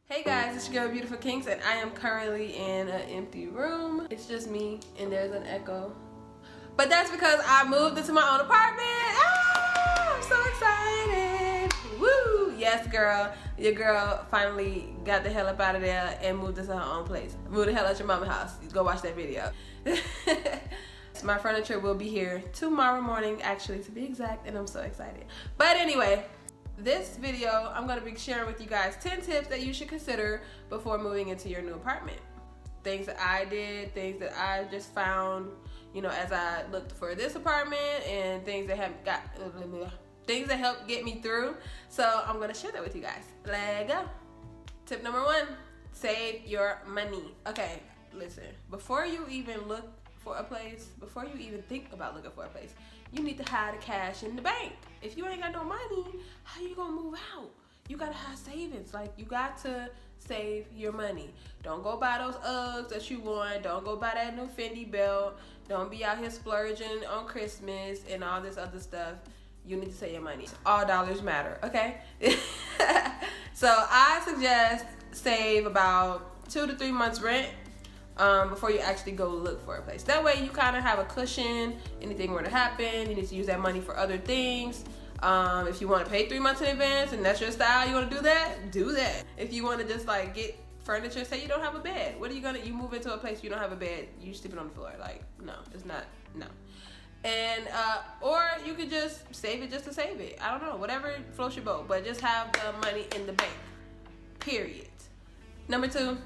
Hey guys, it's your girl Beautiful Kinks, and I am currently in an empty room. It's just me and there's an echo. But that's because I moved into my own apartment. I'm so excited. Woo! Yes, girl. Your girl finally got the hell up out of there and moved into her own place. Moved the hell out your mama's house. Go watch that video. My furniture will be here tomorrow morning, actually, to be exact, and I'm so excited. But anyway, this video, I'm going to be sharing with you guys 10 tips that you should consider before moving into your new apartment. Things that I did, things that I just found, you know, as I looked for this apartment, and things that helped get me through. So I'm going to share that with you guys. Let's go. Tip number 1, save your money. Okay, listen, before you even look for a place, before you even think about looking for a place, you need to have the cash in the bank. If you ain't got no money, how you gonna move out? You gotta have savings. Like, you got to save your money. Don't go buy those Uggs that you want. Don't go buy that new Fendi belt. Don't be out here splurging on Christmas and all this other stuff. You need to save your money. All dollars matter, okay? So I suggest save about 2 to 3 months rent before you actually go look for a place. That way you kind of have a cushion. Anything were to happen, you need to use that money for other things. If you want to pay 3 months in advance and that's your style, you want to do that, do that. If you want to just like get furniture, say you don't have a bed, what are you gonna, you move into a place you don't have a bed, you sleeping on the floor. Like, no, it's not, no. And or you could just save it just to save it. I don't know, whatever floats your boat, but just have the money in the bank, period. Number 2,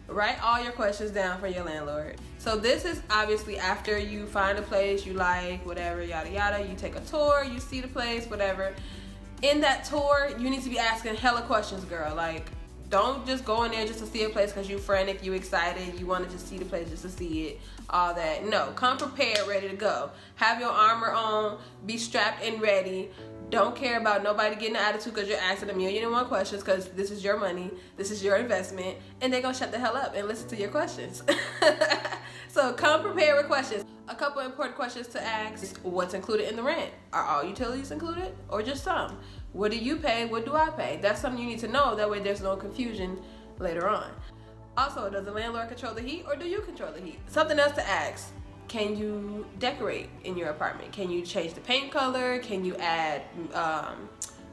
write all your questions down for your landlord. So this is obviously after you find a place you like, whatever, yada yada. You take a tour, you see the place, whatever. In that tour, you need to be asking hella questions, girl. Like, don't just go in there just to see a place because you frantic, you excited, you want to just see the place just to see it, all that. No, come prepared, ready to go. Have your armor on, be strapped and ready. Don't care about nobody getting an attitude because you're asking 1,000,001 questions, because this is your money, this is your investment, and they're going to shut the hell up and listen to your questions. So come prepared with questions. A couple important questions to ask: what's included in the rent? Are all utilities included or just some? What do you pay? What do I pay? That's something you need to know. That way there's no confusion later on. Also, does the landlord control the heat or do you control the heat? Something else to ask: can you decorate in your apartment? Can you change the paint color? Can you add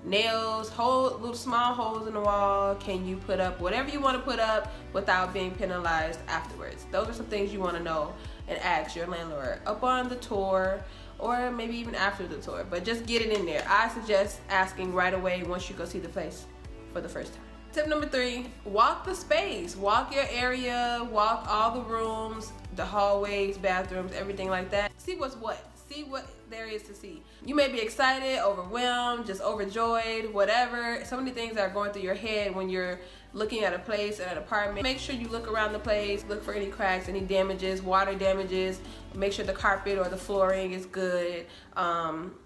nails, little small holes in the wall? Can you put up whatever you want to put up without being penalized afterwards? Those are some things you want to know and ask your landlord up on the tour, or maybe even after the tour, but just get it in there. I suggest asking right away once you go see the place for the first time. Tip number 3, walk the space. Walk your area, walk all the rooms, the hallways, bathrooms, everything like that. See what's what. See what there is to see. You may be excited, overwhelmed, just overjoyed, whatever. So many things are going through your head when you're looking at a place and an apartment. Make sure you look around the place, look for any cracks, any damages, water damages. Make sure the carpet or the flooring is good.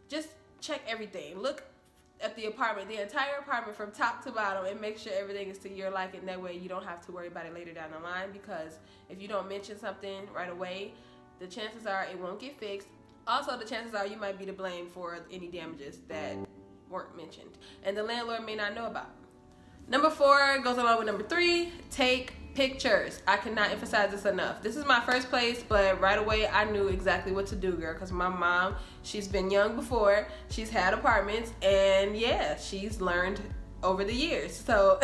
Just check everything. Look at the apartment, the entire apartment from top to bottom, and make sure everything is to your liking. That way you don't have to worry about it later down the line, because if you don't mention something right away, the chances are it won't get fixed. Also, the chances are you might be to blame for any damages that weren't mentioned and the landlord may not know about. Number 4 goes along with number 3, take pictures. I cannot emphasize this enough. This is my first place, but right away I knew exactly what to do, girl, because my mom, she's been young before, she's had apartments, and yeah, she's learned over the years. So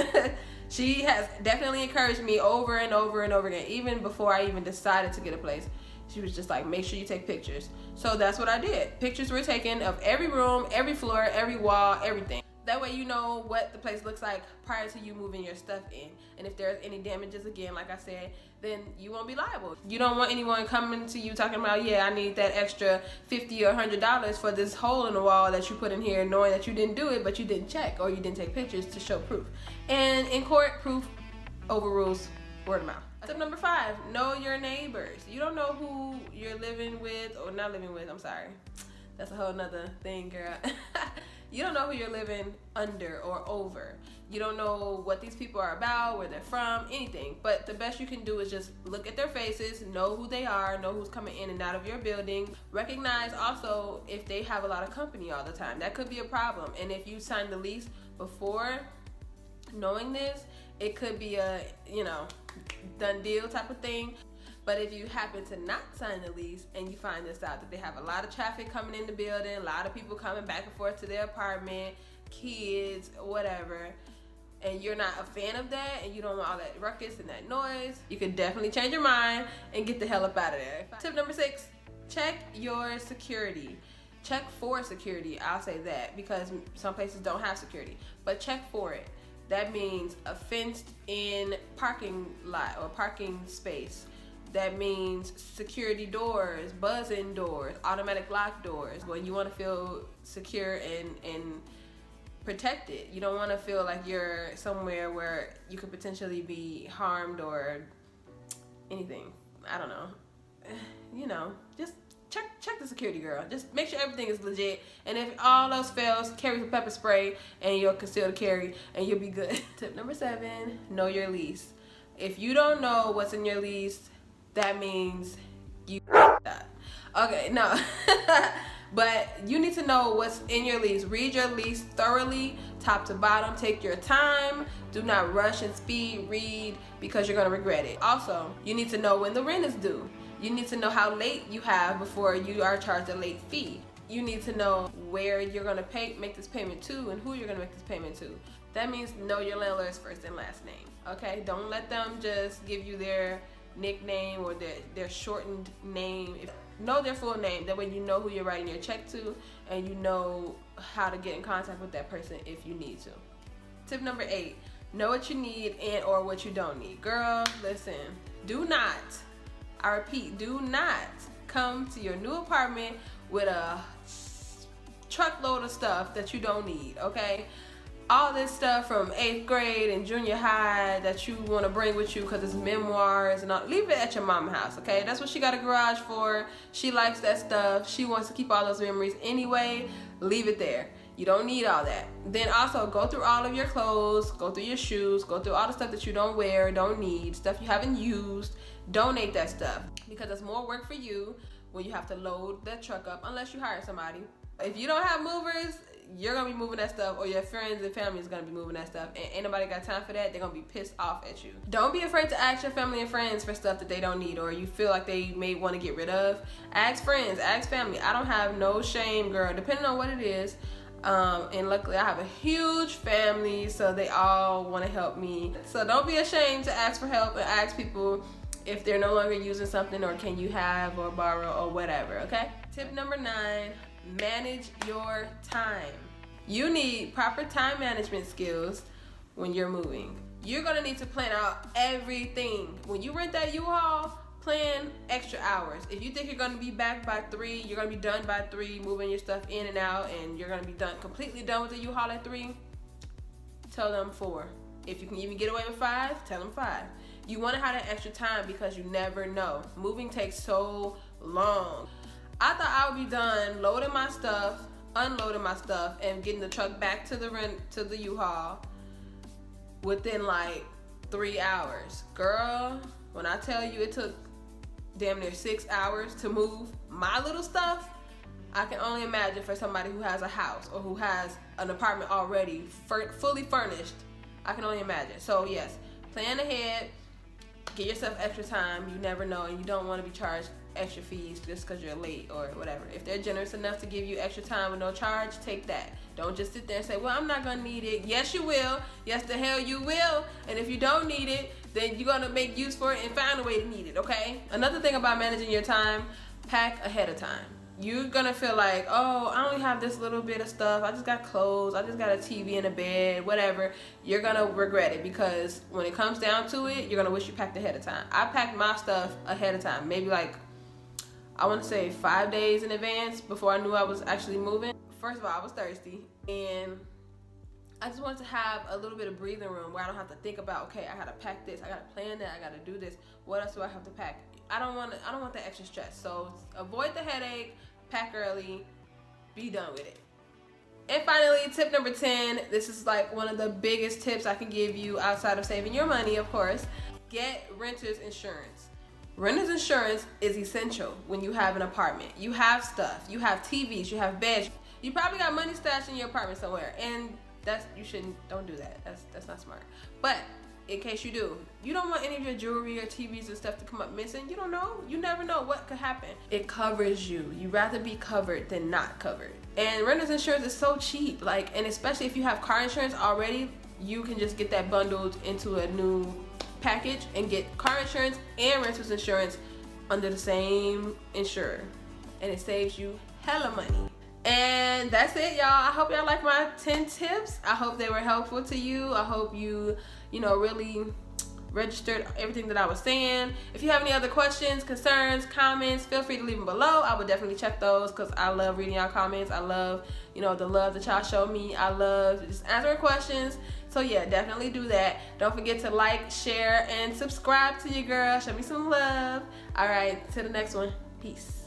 she has definitely encouraged me over and over and over again, even before I even decided to get a place. She was just like, make sure you take pictures. So that's what I did. Pictures were taken of every room, every floor, every wall, everything. That way you know what the place looks like prior to you moving your stuff in. And if there's any damages, again, like I said, then you won't be liable. You don't want anyone coming to you talking about, yeah, I need that extra $50 or $100 for this hole in the wall that you put in here, knowing that you didn't do it, but you didn't check or you didn't take pictures to show proof. And in court, proof overrules word of mouth. Tip number 5, know your neighbors. You don't know who you're living with, or not living with, I'm sorry. That's a whole nother thing, girl. You don't know who you're living under or over. You don't know what these people are about, where they're from, anything. But the best you can do is just look at their faces, know who they are, know who's coming in and out of your building. Recognize also if they have a lot of company all the time. That could be a problem. And if you signed the lease before knowing this, it could be a, done deal type of thing. But if you happen to not sign the lease and you find this out, that they have a lot of traffic coming in the building, a lot of people coming back and forth to their apartment, kids, whatever, and you're not a fan of that and you don't want all that ruckus and that noise, you can definitely change your mind and get the hell up out of there. Tip number 6, check your security. Check for security, I'll say that, because some places don't have security, but check for it. That means a fenced in parking lot or parking space. That means security doors, buzz-in doors, automatic lock doors. When you want to feel secure and protected, you don't want to feel like you're somewhere where you could potentially be harmed or anything. I don't know. Just check the security, girl. Just make sure everything is legit. And if all else fails, carry some pepper spray and you'll concealed carry and you'll be good. Tip number 7, know your lease. If you don't know what's in your lease, that means you that. Okay, no. But you need to know what's in your lease. Read your lease thoroughly, top to bottom. Take your time. Do not rush and speed read because you're gonna regret it. Also, you need to know when the rent is due. You need to know how late you have before you are charged a late fee. You need to know where you're gonna make this payment to and who you're gonna make this payment to. That means know your landlord's first and last name, okay? Don't let them just give you their nickname or their shortened name. Know their full name. That way you know who you're writing your check to and you know how to get in contact with that person if you need to. Tip number 8, know what you need and or what you don't need. Girl, listen, do not, I repeat, do not come to your new apartment with a truckload of stuff that you don't need, okay? All this stuff from 8th grade and junior high that you want to bring with you because it's memoirs and all, leave it at your mama's house, okay? That's what she got a garage for. She likes that stuff. She wants to keep all those memories anyway. Leave it there. You don't need all that. Then also go through all of your clothes, go through your shoes, go through all the stuff that you don't wear, don't need, stuff you haven't used. Donate that stuff because it's more work for you when you have to load that truck up unless you hire somebody. If you don't have movers, you're gonna be moving that stuff, or your friends and family is gonna be moving that stuff, and ain't nobody got time for that. They're gonna be pissed off at you. Don't be afraid to ask your family and friends for stuff that they don't need or you feel like they may want to get rid of. Ask friends, ask family. I don't have no shame, girl, depending on what it is. And luckily I have a huge family, so they all want to help me. So don't be ashamed to ask for help and ask people if they're no longer using something or can you have or borrow or whatever, okay? Tip number 9, manage your time. You need proper time management skills when you're moving. You're gonna need to plan out everything. When you rent that U-Haul, plan extra hours. If you think you're gonna be back by 3, you're gonna be done by 3, moving your stuff in and out, and you're gonna be completely done with the U-Haul at 3, tell them 4. If you can even get away with 5, tell them 5. You wanna have that extra time because you never know. Moving takes so long. I thought I would be done loading my stuff, unloading my stuff, and getting the truck back to the U-Haul within like 3 hours. Girl, when I tell you it took damn near 6 hours to move my little stuff, I can only imagine for somebody who has a house or who has an apartment already fully furnished. I can only imagine. So yes, plan ahead, get yourself extra time. You never know, and you don't want to be charged extra fees just because you're late or whatever. If they're generous enough to give you extra time with no charge, take that. Don't just sit there and say, well, I'm not gonna need it. Yes, you will. Yes, the hell you will. And if you don't need it, then you're gonna make use for it and find a way to need it, okay? Another thing about managing your time, pack ahead of time. You're gonna feel like, oh, I only have this little bit of stuff. I just got clothes. I just got a TV and a bed, whatever. You're gonna regret it because when it comes down to it, you're gonna wish you packed ahead of time. I packed my stuff ahead of time, maybe like, I want to say 5 days in advance before I knew I was actually moving. First of all, I was thirsty and I just wanted to have a little bit of breathing room where I don't have to think about, okay, I gotta pack this, I gotta plan that, I gotta do this. What else do I have to pack? I don't want the extra stress. So avoid the headache, pack early, be done with it. And finally, tip number 10. This is like one of the biggest tips I can give you outside of saving your money, of course. Get renter's insurance. Renter's insurance is essential when you have an apartment. You have stuff, you have TVs, you have beds. You probably got money stashed in your apartment somewhere, and don't do that. That's not smart. But in case you do. You don't want any of your jewelry or TVs and stuff to come up missing. You don't know. You never know what could happen. It covers you. You'd rather be covered than not covered. And renter's insurance is so cheap. Like, and especially if you have car insurance already, you can just get that bundled into a new package and get car insurance and renter's insurance under the same insurer. And it saves you hella money. And that's it, y'all. I hope y'all like my 10 tips. I hope they were helpful to you. I hope you really registered everything that I was saying. If you have any other questions, concerns, comments, feel free to leave them below. I would definitely check those because I love reading y'all comments. I love, the love that y'all show me. I love just answering questions. So yeah, definitely do that. Don't forget to like, share, and subscribe to your girl. Show me some love. All right, to the next one. Peace.